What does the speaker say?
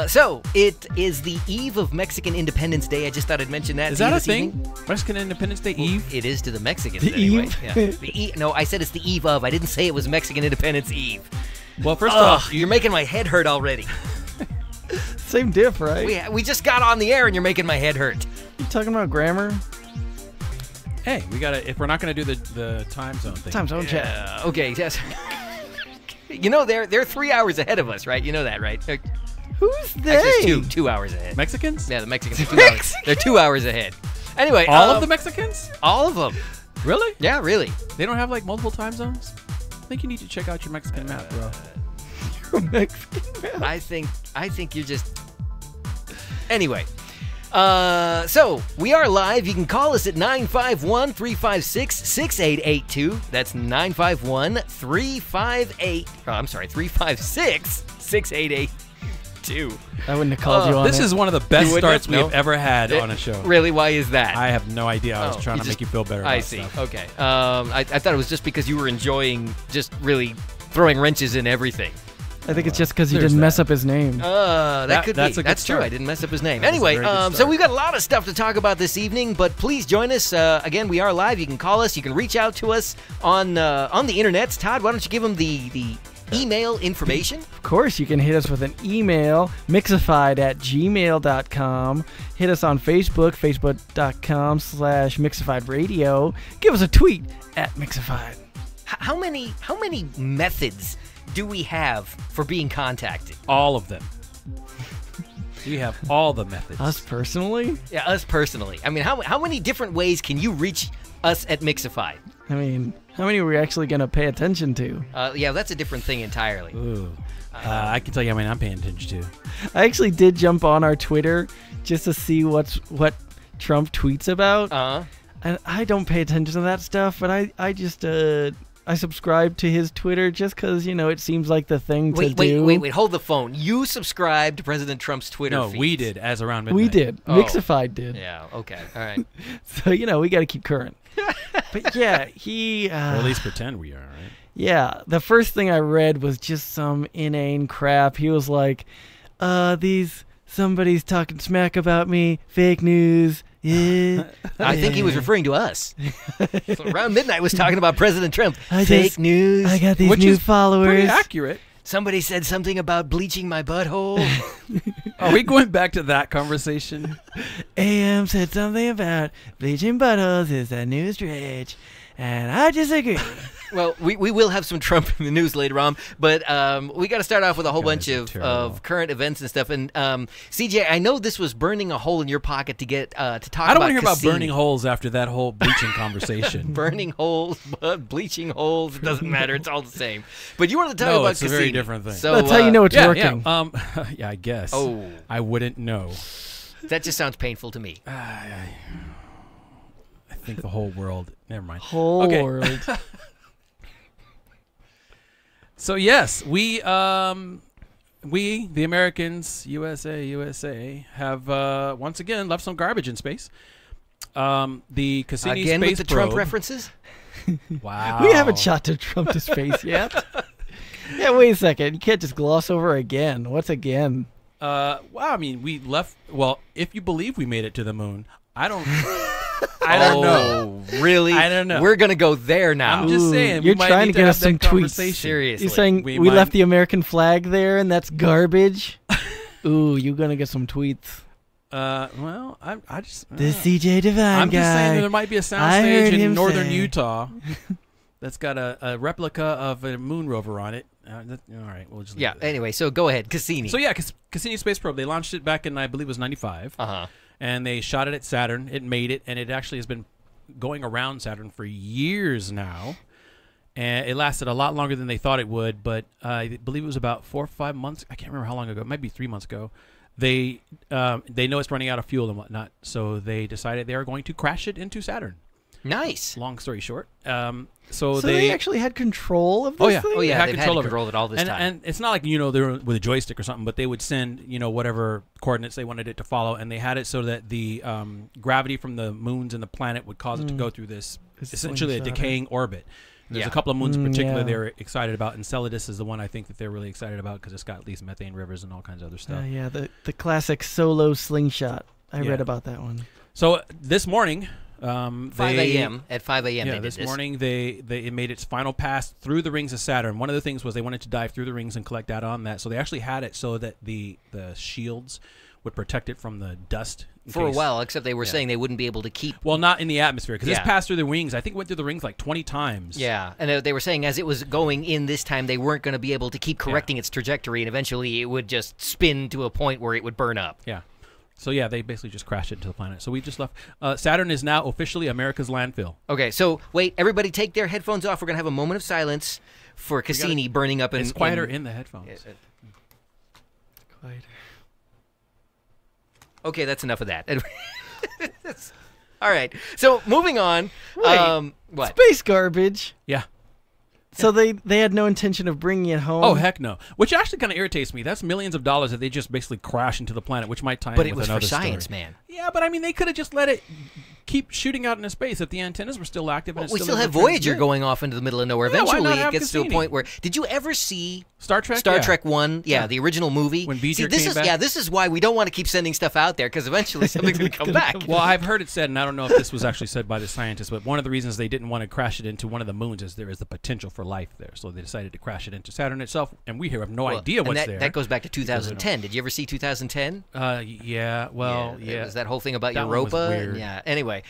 So, it is the eve of Mexican Independence Day. I just thought I'd mention that. Is that a thing? Mexican Independence Day Eve? It is to the Mexicans The anyway. eve? Yeah. No, I said it's the eve of. I didn't say it was Mexican Independence Eve. Well, first off, You're making my head hurt already. Same diff, right? We just got on the air and you're making my head hurt. You talking about grammar? hey, we gotta. If we're not gonna do the time zone thing, Time zone chat. Okay, yes. You know, they're 3 hours ahead of us, right? You know that, right? Who's they? Actually, it's 2 hours ahead. Mexicans? Yeah, the Mexicans are 2 hours. They're 2 hours ahead. Anyway, All of the Mexicans? all of them. Really? Yeah, really. They don't have like multiple time zones? I think you need to check out your Mexican map, bro. Mexican man. I think you're just. Anyway, so we are live. You can call us at 951-356-6882. That's 356-6882. I wouldn't have called you on This it. is one of the best You starts wouldn't? we've ever had on a show. Really? Why is that? I have no idea. I was trying you to just- make you feel better about I see. stuff. Okay. I thought it was just because you were enjoying just really throwing wrenches in everything. I think it's just because you There's didn't mess that. up his name. That could that's be. a good That's true. start. I didn't mess up his name. That is a Anyway, very good so start. we've got a lot of stuff to talk about this evening, but please join us. Again, we are live. You can call us. You can reach out to us on the internet. Todd, why don't you give them the email information? Of course, you can hit us with an email, mixified@gmail.com. Hit us on Facebook, facebook.com/mixifiedradio. Give us a tweet @mixified. How many methods do we have for being contacted? All of them. We have all the methods. Us personally? Yeah, us personally. I mean, how many different ways can you reach us at Mixified? I mean, how many are we actually going to pay attention to? Yeah, that's a different thing entirely. Ooh. I can tell you how many I'm paying attention to. I actually did jump on our Twitter just to see what Trump tweets about. And I don't pay attention to that stuff, but I just I subscribe to his Twitter just because, you know, it seems like the thing to do. Wait, hold the phone. You subscribed to President Trump's Twitter No, feed. we did, as around midnight. We did. Oh. Mixified did. Yeah, okay, all right. So, you know, we got to keep current. But yeah, he... Or at least pretend we are, right? Yeah, the first thing I read was just some inane crap. He was like, somebody's talking smack about me, fake news. Yeah. I think he was referring to us. So around midnight was talking about President Trump. I Fake news. I got these Which new is followers. Pretty accurate. Somebody said something about bleaching my butthole. Are we going back to that conversation? AM said something about bleaching buttholes is the new stretch, and I disagree. Well, we will have some Trump in the news later on, but we got to start off with a whole bunch are of terrible. current events and stuff. And CJ, I know this was burning a hole in your pocket to get to talk I don't about want to hear about Cassini. burning holes after that whole bleaching conversation. Burning holes, bleaching holes, it doesn't matter. It's all the same. But you wanted to talk No, about it's a Cassini. very different thing. So, That's how you know it's yeah, working. yeah. Yeah, I guess. Oh. I wouldn't know. that just sounds painful to me. I think the whole world. Never mind. Whole Okay. world. So yes, we the Americans, USA, have once again left some garbage in space. The Cassini Again space with the probe. Trump references? Wow. We haven't shot to Trump to space yet. Yeah, wait a second. You can't just gloss over again. What's again? Well, I mean, we left. Well, if you believe we made it to the moon, I don't. I don't know. Really? I don't know. We're going to go there now. I'm just Ooh, saying. you're we might trying need to get have us some that tweets. conversation. Seriously. You're saying We we might- left the American flag there and that's garbage? Ooh, you're going to get some tweets. Well, I just. The CJ Divine I'm guy. just saying that there might be a I heard soundstage in him northern say. Utah that's got a replica of a moon rover on it. All right, we'll just leave Yeah, it there. anyway, so go ahead. Cassini. So yeah, Cassini space probe. They launched it back in, I believe it was 95. Uh-huh. And they shot it at Saturn. It made it, and it actually has been going around Saturn for years now. And it lasted a lot longer than they thought it would, but I believe it was about 4 or 5 months. I can't remember how long ago. It might be 3 months ago. They know it's running out of fuel and whatnot, so they decided they are going to crash it into Saturn. Nice. Long story short. So they actually had control of this Oh yeah, thing? Oh, yeah, had they've control had of it. control of it all this time. And it's not like, you know, they were with a joystick or something, but they would send, you know, whatever coordinates they wanted it to follow, and they had it so that the gravity from the moons and the planet would cause it to go through this It's essentially a slingshot, decaying orbit. There's a couple of moons in particular they're excited about, and Enceladus is the one I think that they're really excited about because it's got these methane rivers and all kinds of other stuff. Yeah, the classic solo slingshot. I read about that one. So this morning, 5 a.m. At 5 a.m. Yeah, this morning it made its final pass through the rings of Saturn. One of the things was they wanted to dive through the rings and collect data on that. So they actually had it so that the shields would protect it from the dust. For a while, except they were saying they wouldn't be able to keep... Well, not in the atmosphere, because this passed through the rings. I think it went through the rings like 20 times. Yeah, and they were saying as it was going in this time, they weren't going to be able to keep correcting its trajectory, and eventually it would just spin to a point where it would burn up. Yeah. So, yeah, they basically just crashed it into the planet. So we just left. Saturn is now officially America's landfill. Okay, so wait, everybody take their headphones off. We're going to have a moment of silence for Cassini burning up. It's quieter in the headphones. Quieter. Okay, that's enough of that. All right, so moving on. What? Space garbage. Yeah. So they had no intention of bringing it home. Oh, heck no. Which actually kind of irritates me. That's millions of dollars that they just basically crash into the planet, which might tie in with another story. But it was for science, man. Yeah, but I mean, they could have just let it keep shooting out into space if the antennas were still active. And we still have Voyager going off into the middle of nowhere. Eventually, it gets Cassini to a point where... Did you ever see... Star Trek? Star Trek 1, the original movie. When V'ger came back? Yeah, this is why we don't want to keep sending stuff out there, because eventually something's going to come back. Well, I've heard it said, and I don't know if this was actually said by the scientists, but one of the reasons they didn't want to crash it into one of the moons is there is the potential for life there. So they decided to crash it into Saturn itself, and we have no idea what's there. That goes back to 2010. Did you ever see 2010? Yeah, well, yeah. It was that whole thing about That one was Europa. weird. Yeah, anyway.